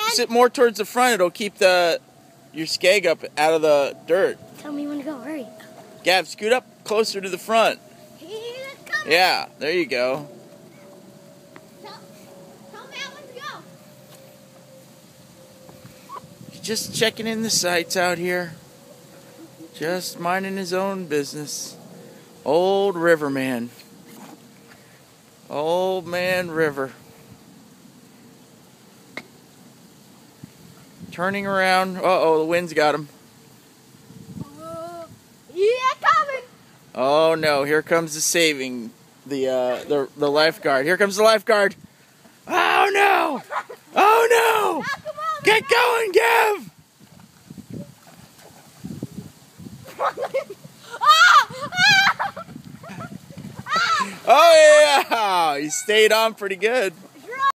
Sit more towards the front. It'll keep your skeg up out of the dirt. Tell me when to go. Hurry. Gav, scoot up closer to the front. He's coming. Yeah, there you go. Tell me when to go. Just checking in the sights out here. Just minding his own business. Old Riverman. Old Man River. Turning around. Uh-oh, the wind's got him. Yeah, coming. Oh no, here comes the saving. The lifeguard. Here comes the lifeguard. Oh no! Oh no! Get going, Gav! Oh yeah! He stayed on pretty good.